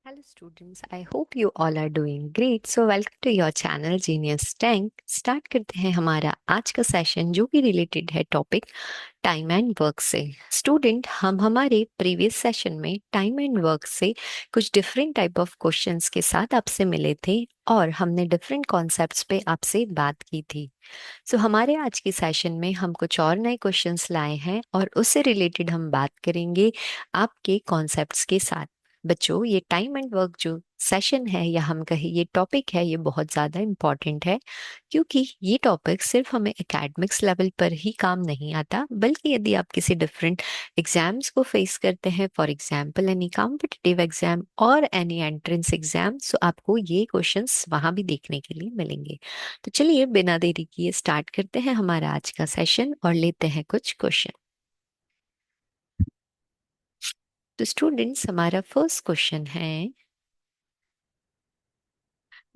Hello students, I hope you all are doing great. So welcome to your channel Genius Tank. Start करते हैं हमारा आज का session जो कि रिलेटेड है टॉपिक टाइम एंड वर्क से। स्टूडेंट, हम हमारे प्रीवियस सेशन में टाइम एंड वर्क से कुछ डिफरेंट टाइप ऑफ क्वेश्चंस के साथ आपसे मिले थे और हमने डिफरेंट कॉन्सेप्ट्स पे आपसे बात की थी। सो हमारे आज के सेशन में हम कुछ और नए क्वेश्चंस लाए हैं और उससे रिलेटेड हम बात करेंगे आपके कॉन्सेप्ट्स के साथ। बच्चों, ये टाइम एंड वर्क जो सेशन है या हम कहें ये टॉपिक है, ये बहुत ज़्यादा इम्पॉर्टेंट है क्योंकि ये टॉपिक सिर्फ हमें एकेडमिक्स लेवल पर ही काम नहीं आता, बल्कि यदि आप किसी डिफरेंट एग्जाम्स को फेस करते हैं, for example any competitive exam और एनी एंट्रेंस एग्जाम, सो आपको ये क्वेश्चंस वहां भी देखने के लिए मिलेंगे। तो चलिए बिना देरी किए स्टार्ट करते हैं हमारा आज का सेशन और लेते हैं कुछ क्वेश्चन। तो स्टूडेंट्स, हमारा फर्स्ट क्वेश्चन है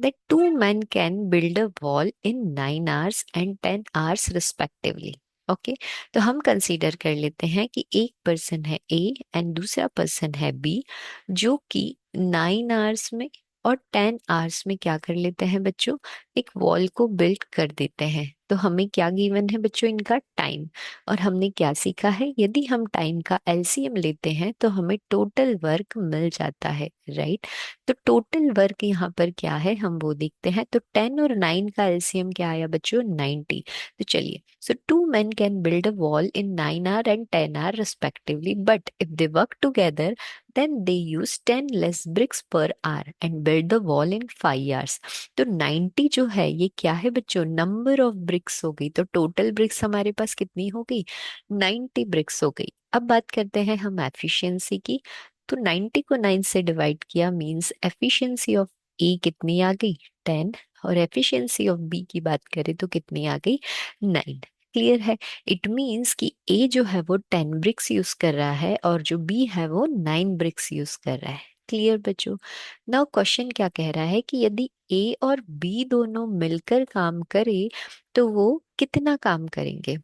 that two men can build a wall in 9 hours and 10 hours respectively. Okay, तो हम कंसीडर कर लेते हैं कि एक पर्सन है ए एंड दूसरा पर्सन है बी, जो कि 9 आवर्स में और 10 आवर्स में क्या कर लेते हैं बच्चों, एक वॉल को बिल्ड कर देते हैं। तो हमें क्या गिवन है बच्चों, इनका टाइम। और हमने क्या सीखा है, यदि हम टाइम का एलसीएम लेते हैं तो हमें टोटल वर्क मिल जाता है, राइट। तो टोटल वर्क यहाँ पर क्या है हम वो देखते हैं। तो 10 और 9 का एलसीएम क्या आया बच्चों, 90। तो चलिए, सो to men can build a wall in 9 hour and 10 hour respectively, but if they work together then they use 10 less bricks per hour and build the wall in 5 hours. तो 90 जो है ये क्या है बच्चों, नंबर ऑफ ब्रिक्स हो गई। तो टोटल ब्रिक्स हमारे पास कितनी हो गई, 90 ब्रिक्स हो गई। अब बात करते हैं हम एफिशिएंसी की। तो 90 को 9 से डिवाइड किया मींस एफिशिएंसी ऑफ ए कितनी आ गई, 10। और एफिशिएंसी ऑफ बी की बात करें तो कितनी आ गई, 9। क्लियर है। इट मीन्स कि ए जो है वो 10 ब्रिक्स यूज कर रहा है और जो बी है वो 9 ब्रिक्स यूज कर रहा है। क्लियर बच्चों। नाउ क्वेश्चन क्या कह रहा है कि यदि ए और बी दोनों मिलकर काम करे तो वो कितना काम करेंगे।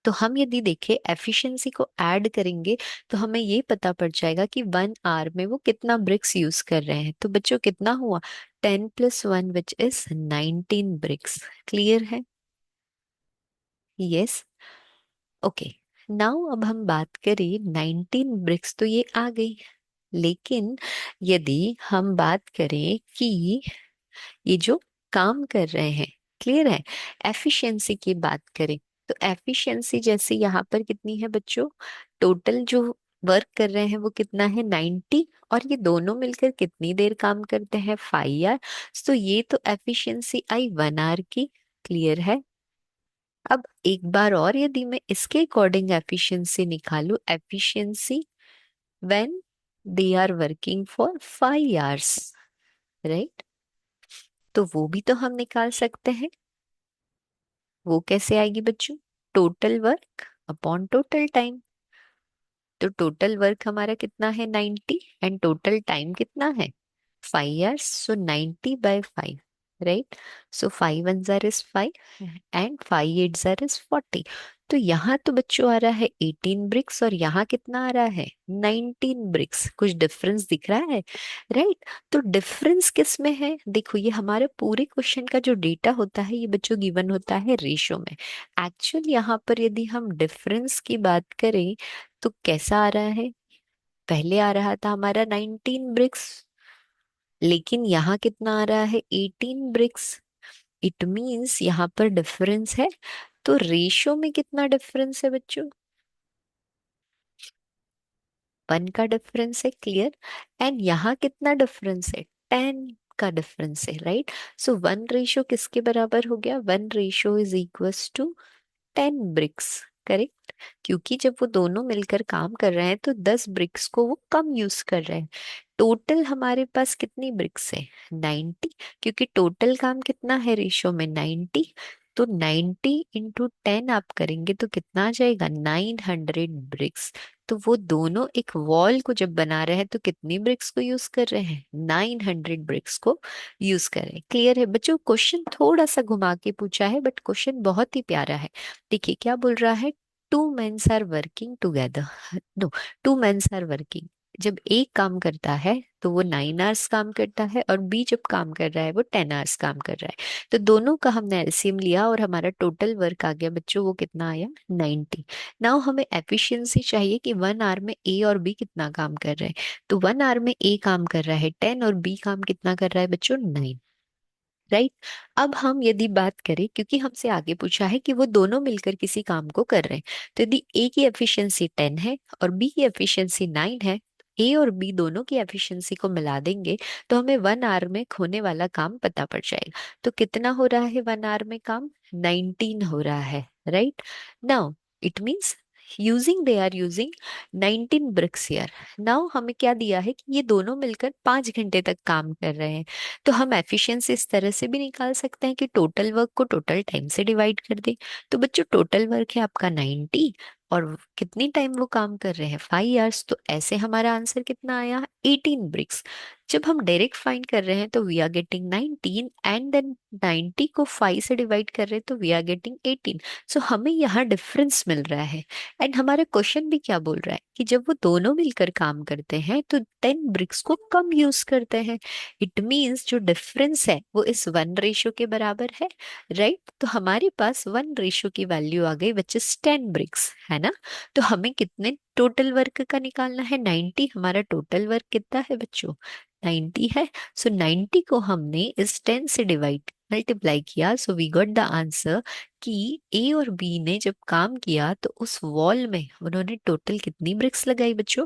तो हम यदि देखें एफिशिएंसी को ऐड करेंगे तो हमें ये पता पड़ जाएगा कि 1 आवर में वो कितना ब्रिक्स यूज कर रहे हैं। तो बच्चों कितना हुआ, 10 + 1 विच इज 19 ब्रिक्स। क्लियर है, यस। ओके, नाउ अब हम बात करें 19 ब्रिक्स तो ये आ गई, लेकिन यदि हम बात करें कि ये जो काम कर रहे हैं, क्लियर है, एफिशिएंसी की बात करें तो एफिशिएंसी जैसे यहाँ पर कितनी है बच्चों, टोटल जो वर्क कर रहे हैं वो कितना है, 90। और ये दोनों मिलकर कितनी देर काम करते हैं, 5 आवर। तो ये तो एफिशिएंसी आई 1 आवर की। क्लियर है। अब एक बार और यदि मैं इसके अकॉर्डिंग एफिशिएंसी निकालू, efficiency when they are working for 5 hours, right. तो वो भी तो हम निकाल सकते हैं। वो कैसे आएगी बच्चों, total work upon total time. तो टोटल वर्क हमारा कितना है, 90, एंड टोटल टाइम कितना है, 5 hours. So 90/5, right. So 5 1 is 5 and 5 8 is 40। तो यहाँ तो बच्चों आ रहा है 18 ब्रिक्स और यहाँ कितना आ रहा है, 19 ब्रिक्स। कुछ डिफरेंस दिख रहा है, राइट। तो डिफरेंस किस में है, देखो ये हमारे पूरे क्वेश्चन का जो डेटा होता है ये बच्चों गिवन होता है रेशो में। एक्चुअल यहाँ पर यदि हम डिफरेंस की बात करें तो कैसा आ रहा है, पहले आ रहा था हमारा 19 ब्रिक्स, लेकिन यहाँ कितना आ रहा है, 18 ब्रिक्स। इट मीन्स यहाँ पर डिफरेंस है। तो रेशियो में कितना डिफरेंस है बच्चों, 1 का डिफरेंस है। क्लियर। एंड यहाँ कितना डिफरेंस है, 10 का डिफरेंस है, राइट। सो 1 रेशियो किसके बराबर हो गया, 1 ratio is equals to 10 bricks. Correct. क्योंकि जब वो दोनों मिलकर काम कर रहे हैं तो 10 ब्रिक्स को वो कम यूज कर रहे हैं। टोटल हमारे पास कितनी ब्रिक्स है, 90। क्योंकि टोटल काम कितना है रेशियो में, 90। तो 90 × 10 आप करेंगे तो कितना आ जाएगा, 900 ब्रिक्स। तो वो दोनों एक वॉल को जब बना रहे हैं तो कितनी ब्रिक्स को यूज कर रहे हैं, 900 ब्रिक्स को यूज कर रहे हैं। क्लियर है बच्चों। क्वेश्चन थोड़ा सा घुमा के पूछा है बट क्वेश्चन बहुत ही प्यारा है। देखिए क्या बोल रहा है, two mens are working together, no, two mens are working, जब ए काम करता है तो वो 9 आवर्स काम करता है, और बी जब काम कर रहा है वो 10 आवर्स काम कर रहा है। तो दोनों का हमने एलसीएम लिया और हमारा टोटल वर्क आ गया बच्चों, वो कितना आया? 90। नाउ हमें एफिशिएंसी चाहिए कि 1 आवर में ए और बी कितना काम कर रहे हैं। तो 1 आवर में ए काम कर रहा है 10 और बी काम कितना कर रहा है बच्चों? 9। राइट। अब हम यदि बात करें, क्योंकि हमसे आगे पूछा है कि वो दोनों मिलकर किसी काम को कर रहे हैं, तो यदि ए की एफिशिएंसी 10 है और बी की एफिशिएंसी 9 है, ए और बी दोनों की एफिशिएंसी को मिला देंगे तो हमें 1 आवर में होने वाला काम पता पड़ जाएगा। तो कितना हो रहा है 1 आवर में काम? 19 हो रहा है। Right. Now it means using they are using 19 bricks year. Now हमें क्या दिया है कि ये दोनों मिलकर 5 घंटे तक काम कर रहे हैं। तो हम एफिशिएंसी इस तरह से भी निकाल सकते हैं कि टोटल वर्क को टोटल टाइम से डिवाइड कर दें। तो बच्चों टोटल वर्क है आपका 90, और कितनी टाइम वो काम कर रहे हैं? 5 आवर्स। तो ऐसे हमारा आंसर कितना आया? 18 ब्रिक्स। जब हम डायरेक्ट फाइंड कर रहे हैं तो we are getting 19, and then 90 को 5 से डिवाइड कर रहे हैं तो वी आर गेटिंग 18। सो हमें यहाँ डिफरेंस मिल रहा है। एंड हमारा क्वेश्चन भी क्या बोल रहा है कि जब वो दोनों मिलकर काम करते हैं तो 10 ब्रिक्स को कम यूज करते हैं। इट मीन्स जो डिफरेंस है वो इस 1 रेशो के बराबर है। राइट। तो हमारे पास 1 रेशो की वैल्यू आ गई विच इज 10 ब्रिक्स, है ना। तो हमें कितने टोटल वर्क का निकालना है? 90। हमारा टोटल वर्क कितना है बच्चों? 90 है। सो 90 को हमने इस 10 से डिवाइड मल्टीप्लाई किया, so we got the answer कि ए और बी ने जब काम किया तो उस वॉल में उन्होंने टोटल कितनी ब्रिक्स लगाई बच्चों?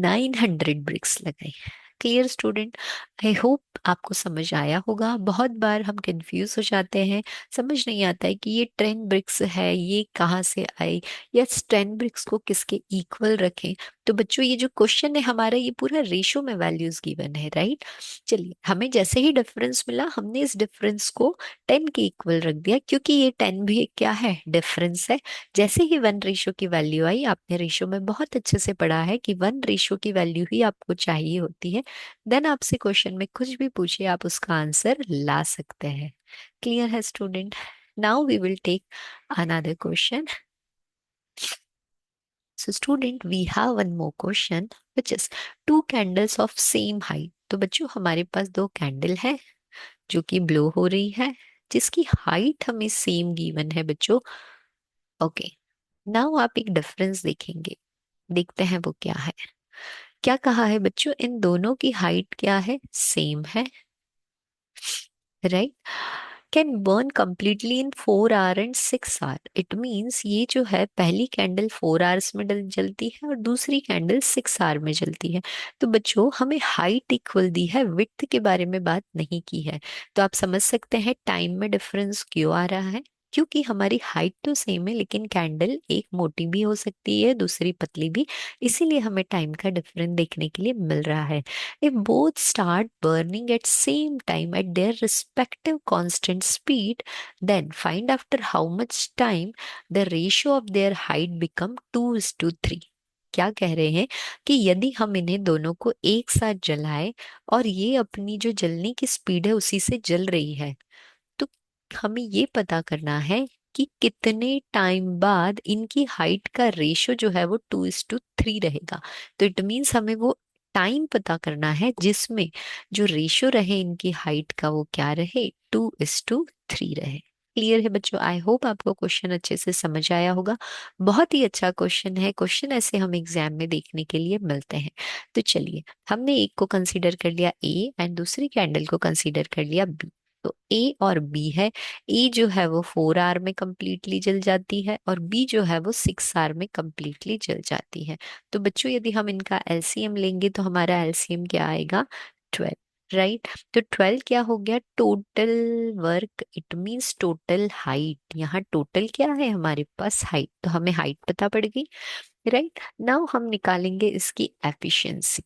900 ब्रिक्स लगाई। Clear student? आई होप आपको समझ आया होगा। बहुत बार हम कंफ्यूज हो जाते हैं, समझ नहीं आता है कि ये 10 ब्रिक्स है, ये कहाँ से आई, या 10 ब्रिक्स को किसके इक्वल रखें। तो बच्चों ये जो क्वेश्चन है हमारा, ये पूरा रेशो में वैल्यूज गिवन है। राइट। चलिए, हमें जैसे ही डिफरेंस मिला हमने इस डिफरेंस को 10 के इक्वल रख दिया, क्योंकि ये 10 भी क्या है? डिफरेंस है। जैसे ही 1 रेशो की वैल्यू आई, आपने रेशो में बहुत अच्छे से पढ़ा है कि 1 रेशो की वैल्यू ही आपको चाहिए होती है। देन आपसे क्वेश्चन में कुछ भी पूछे आप उसका आंसर ला सकते हैं। क्लियर है student? Now we will take another question. So student, we have one more question which is two candles of same height. तो बच्चों हमारे पास दो कैंडल है जो कि ब्लो हो रही है, जिसकी हाइट हमें सेम गिवन है बच्चों। ओके। नाउ आप एक डिफरेंस देखेंगे, देखते हैं वो क्या है। क्या कहा है बच्चों? इन दोनों की हाइट क्या है? सेम है। Right. Can burn completely in 4 hour and 6 hour. It means ये जो है पहली कैंडल 4 आवर्स में जलती है और दूसरी कैंडल 6 आवर में जलती है। तो बच्चों हमें हाइट इक्वल दी है, विड्थ के बारे में बात नहीं की है। तो आप समझ सकते हैं टाइम में डिफरेंस क्यों आ रहा है। क्योंकि हमारी हाइट तो सेम है, लेकिन कैंडल एक मोटी भी हो सकती है, दूसरी पतली भी। इसीलिए हमें टाइम का डिफरेंस देखने के लिए मिल रहा है। If both start burning at same time at their respective constant speed, then find after how much time the ratio of their height become 2:3। क्या कह रहे हैं कि यदि हम इन्हें दोनों को एक साथ जलाएं और ये अपनी जो जलने की स्पीड है उसी से जल रही है, तो हमें ये पता करना है कि कितने टाइम बाद इनकी हाइट का रेशो जो है वो 2:3 रहेगा। तो इट मीन्स हमें वो टाइम पता करना है जिसमें जो रेशो रहे इनकी हाइट का वो क्या रहे? 2:3 रहे। क्लियर है बच्चों? आई होप आपको क्वेश्चन अच्छे से समझ आया होगा। बहुत ही अच्छा क्वेश्चन है। क्वेश्चन ऐसे हम एग्जाम में देखने के लिए मिलते हैं। तो चलिए, हमने एक को कंसीडर कर लिया ए एंड दूसरी कैंडल को कंसीडर कर लिया बी। तो ए और बी है। ए जो है वो 4 आवर में कंप्लीटली जल जाती है और बी जो है वो 6 आवर में कंप्लीटली जल जाती है। तो बच्चों यदि हम इनका एलसीएम लेंगे तो हमारा एलसीएम क्या आएगा? 12। राइट। तो 12 क्या हो गया? Total work. It means total height. यहाँ टोटल क्या है हमारे पास? हाइट। तो हमें हाइट पता पड़ गई। राइट। नाउ हम निकालेंगे इसकी एफिशिएंसी।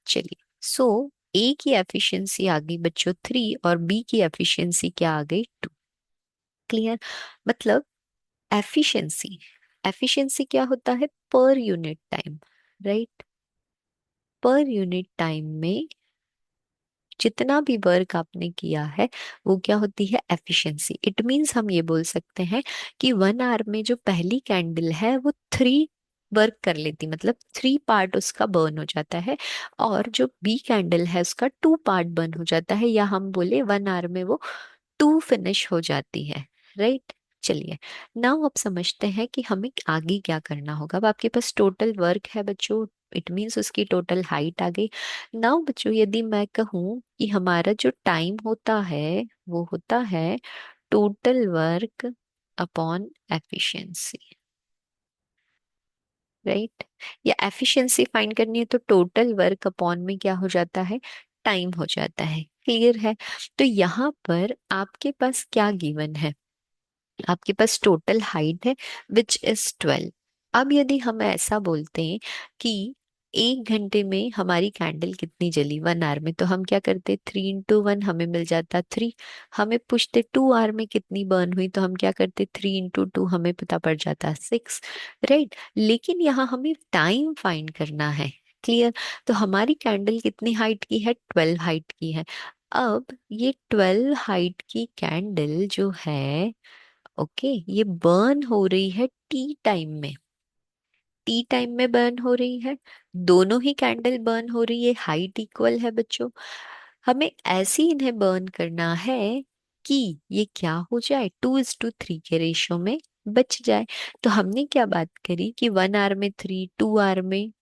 चलिए, सो ए की एफिशिएंसी आ गई बच्चों 3 और बी की एफिशिएंसी क्या आ गई? 2। क्लियर? मतलब एफिशिएंसी, एफिशिएंसी क्या होता है? Per unit time. Right. Per unit time में जितना भी वर्क आपने किया है वो क्या होती है? एफिशिएंसी। इट मींस हम ये बोल सकते हैं कि 1 आवर में जो पहली कैंडल है वो 3 वर्क कर लेती, मतलब 3 पार्ट उसका बर्न हो जाता है, और जो बी कैंडल है उसका 2 पार्ट बर्न हो जाता है, या हम बोले 1 आवर में वो 2 फिनिश हो जाती है, राइट। चलिए, नाउ अब समझते हैं कि हमें आगे क्या करना होगा। अब आपके पास टोटल वर्क है बच्चों, इट मीन्स उसकी टोटल हाइट आ गई। नाउ बच्चों, यदि मैं कहूँ कि हमारा जो टाइम होता है वो होता है total work upon efficiency, right. या एफिशिएंसी फाइंड करनी है तो टोटल वर्क अपॉन में क्या हो जाता है, टाइम हो जाता है। क्लियर है। तो यहाँ पर आपके पास क्या गिवन है, आपके पास टोटल हाइट है विच इज 12। अब यदि हम ऐसा बोलते हैं कि 1 घंटे में हमारी कैंडल कितनी जली, 1 आवर में, तो हम क्या करते, 3 into 1 हमें मिल जाता 3। हमें पूछते 2 आवर में कितनी बर्न हुई, तो हम क्या करते, 3 into 2 हमें पता पड़ जाता 6, राइट। लेकिन यहाँ हमें टाइम फाइंड करना है। क्लियर। तो हमारी कैंडल कितनी हाइट की है, 12 हाइट की है। अब ये 12 हाइट की कैंडल जो है, ओके, ये बर्न हो रही है टी टाइम में, टी टाइम में बर्न हो रही है। दोनों ही कैंडल बर्न हो रही है, हाइट इक्वल है बच्चों। हमें ऐसे ही इन्हें बर्न करना है कि ये क्या हो जाए, 2:3 के रेशो में बच जाए। तो हमने क्या बात करी कि 1 आवर में 3, 2 आवर में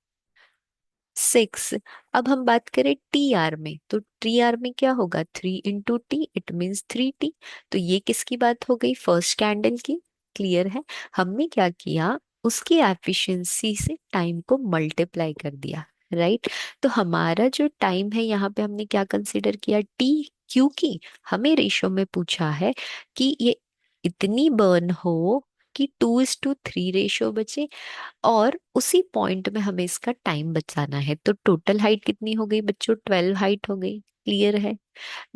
6। अब हम बात करें टी आर में, तो टी आर में क्या होगा, 3 into T, it means 3T। तो ये किसकी बात हो गई, फर्स्ट कैंडल की। क्लियर है। हमने क्या किया, उसकी एफिशिएंसी से टाइम को मल्टीप्लाई कर दिया, राइट। तो हमारा जो टाइम है यहाँ पे हमने क्या कंसीडर किया, टी, क्योंकि हमें रेशो में पूछा है कि ये इतनी बर्न हो कि 2:3 रेशो बचे, और उसी पॉइंट में हमें इसका टाइम बचाना है। तो टोटल हाइट कितनी हो गई बच्चों, 12 हाइट हो गई। क्लियर है।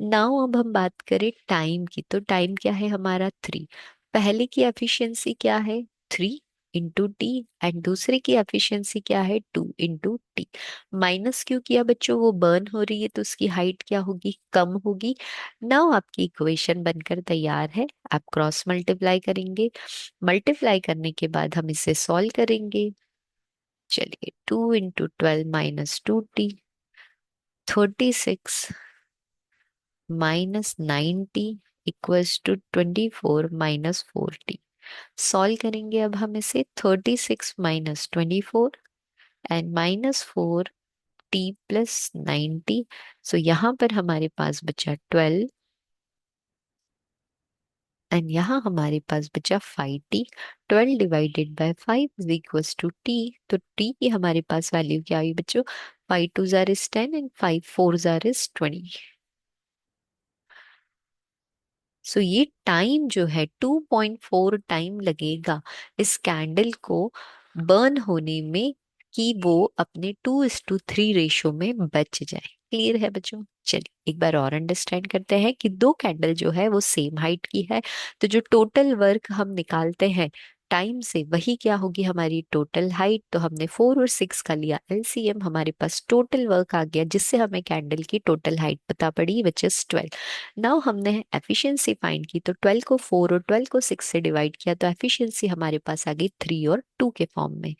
नाउ अब हम बात करें टाइम की, तो टाइम क्या है हमारा 3। पहले की एफिशिएंसी क्या है, 3 into T, एंड दूसरे की एफिशिएंसी क्या है, 2 into T। माइनस क्यों किया बच्चों, वो बर्न हो रही है तो उसकी हाइट क्या होगी, कम होगी। नाउ आपकी इक्वेशन बनकर तैयार है, आप क्रॉस मल्टीप्लाई करेंगे, मल्टीप्लाई करने के बाद हम इसे सॉल्व करेंगे। चलिए, 2 into 12 - 2T, 36 -90 =24 - 4T। सॉल्व करेंगे अब हम इसे, 36 - 24 एंड -4T + 90। सो यहाँ पर हमारे पास बचा 12, एंड यहाँ हमारे पास बचा 5T। 12 ÷ 5 = T। तो T की हमारे पास वैल्यू क्या आई बच्चों, 5 2 * 10 एंड 5 4 * 20। सो ये टाइम जो है 2.4 टाइम लगेगा इस कैंडल को बर्न होने में, कि वो अपने 2:3 रेशो में बच जाए। क्लियर है बच्चों। चलिए एक बार और अंडरस्टैंड करते हैं कि दो कैंडल जो है वो सेम हाइट की है, तो जो टोटल वर्क हम निकालते हैं टाइम से, वही क्या होगी हमारी टोटल हाइट। तो हमने 4 और 6 का लिया एलसीएम, हमारे पास टोटल वर्क आ गया, जिससे हमें कैंडल की टोटल हाइट पता पड़ी, विच इज 12। नाउ हमने एफिशिएंसी फाइंड की, तो 12 को 4 और 12 को 6 से डिवाइड किया, तो एफिशिएंसी हमारे पास आ गई 3 और 2 के फॉर्म में।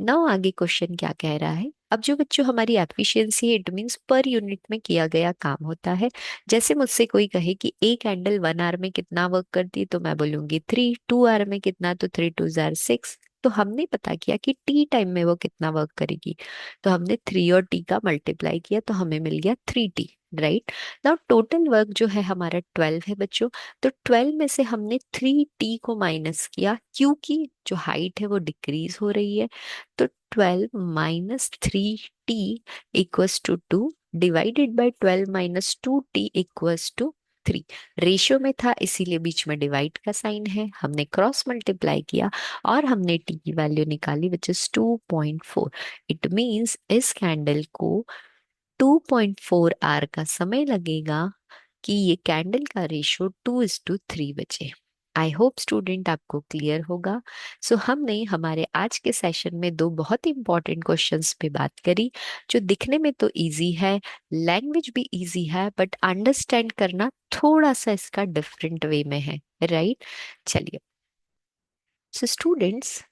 नाउ आगे क्वेश्चन क्या कह रहा है, अब जो बच्चों हमारी एफिशिएंसी है, इट मीन्स पर यूनिट में किया गया काम होता है। जैसे मुझसे कोई कहे कि एक कैंडल 1 आवर में कितना वर्क करती है, तो मैं बोलूंगी 3। 2 आवर में कितना, तो 3 × 2 = 6। तो हमने पता किया कि टी टाइम में वो कितना वर्क करेगी, तो हमने 3 और T का मल्टीप्लाई किया, तो हमें मिल गया 3T, right. Now total work जो है हमारा 12 है बच्चों। तो 12 में से हमने 3T को माइनस किया, क्योंकि जो हाइट है वो डिक्रीज हो रही है। तो 12 - 3T = 2, divided by 12 - 2T = 3। Ratio में था इसीलिए बीच में डिवाइड का साइन है, हमने क्रॉस मल्टीप्लाई किया और हमने टी की वैल्यू निकाली, विच इज 2.4। इट मीन्स इस कैंडल को 2.4 आवर का समय लगेगा कि ये कैंडल का रेशियो 2:3 बचे। आई होप स्टूडेंट आपको क्लियर होगा। सो हमने हमारे आज के सेशन में दो बहुत ही इंपॉर्टेंट क्वेश्चंस पे बात करी, जो दिखने में तो इजी है, लैंग्वेज भी इजी है, बट अंडरस्टैंड करना थोड़ा सा इसका डिफरेंट वे में है, राइट। चलिए, सो स्टूडेंट्स,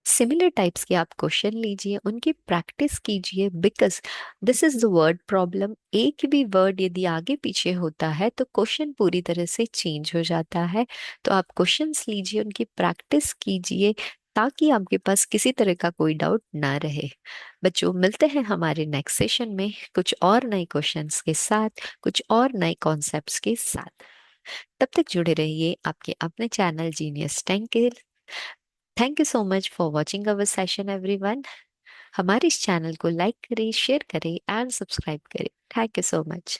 सिमिलर टाइप्स के आप क्वेश्चन लीजिए, उनकी प्रैक्टिस कीजिए, because this is the word problem. एक भी वर्ड यदि आगे पीछे होता है तो क्वेश्चन पूरी तरह से चेंज हो जाता है। तो आप क्वेश्चंस लीजिए, उनकी प्रैक्टिस कीजिए, ताकि आपके पास किसी तरह का कोई डाउट ना रहे। बच्चों, मिलते हैं हमारे नेक्स्ट सेशन में कुछ और नए क्वेश्चंस के साथ, कुछ और नए कॉन्सेप्ट्स के साथ। तब तक जुड़े रहिए आपके अपने चैनल जीनियस टेक के। Thank you so much for watching our session everyone. हमारे इस चैनल को लाइक करें, शेयर करें एंड सब्सक्राइब करें। Thank you so much.